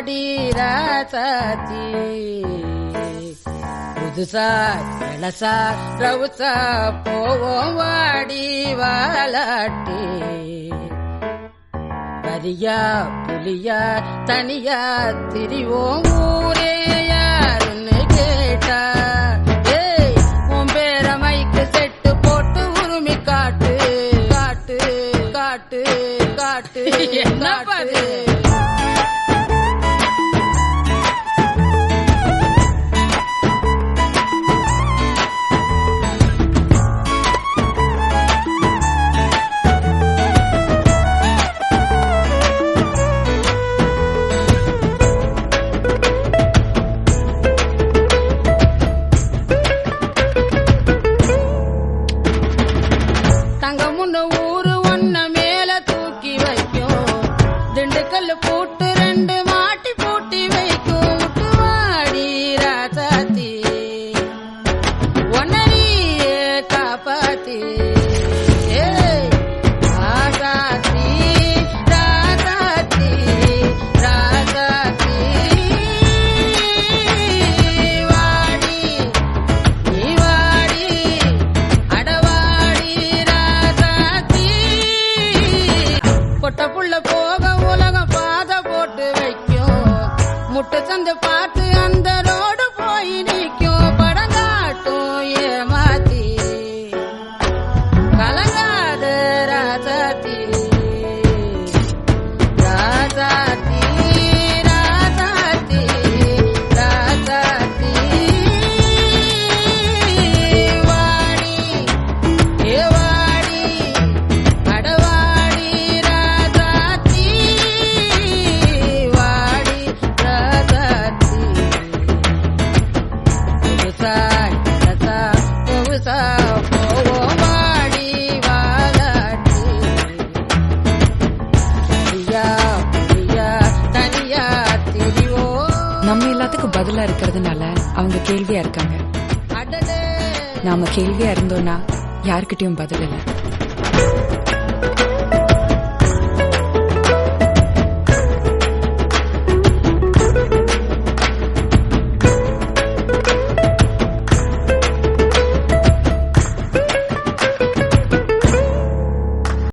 வாடி ராசாத்தி புதுசா இளசா ரவுசா போவோம் வாடி வாலாட்டி வரியா புலியா தனியா திரிவோம் ஊரே யாருன்னு கேட்டா உன் பேர மைக்கு செட்டு போட்டு உரிமை காட்டு காட்டு காட்டு காட்டு என்ன பாரு ஊரு ஒன்ன மேல தூக்கி வைக்கும் திண்டுக்கல் பூட்டு ரெண்டு மாட்டி பூட்டி வைக்கும் முட்டுவாடி ராசாத்தி ஒன்னரியே காப்பாத்தி ராசாத்தி ராசாத்தி ராசாத்தி வாடி நீ வாடி அடவாடி பொட்ட புள்ள போக உலகம் பாத போட்டு வைக்கும் முட்டை சந்து பார்த்து அந்த ரோடு போய் நிற்கும் படங்காட்டும் ஏமாத்தி கலங்காத ராசாத்தி ராசாத்தி ராசாத்தி ராசாத்தி வாடி ஏ வாடி அடவாடி நம்ம எல்லாத்துக்கும் பதிலா இருக்கிறதுனால அவங்க கேள்வியா இருக்காங்க. நாம கேள்வியா இருந்தோம்னா யாருக்கிட்டையும் பதில் இல்லை.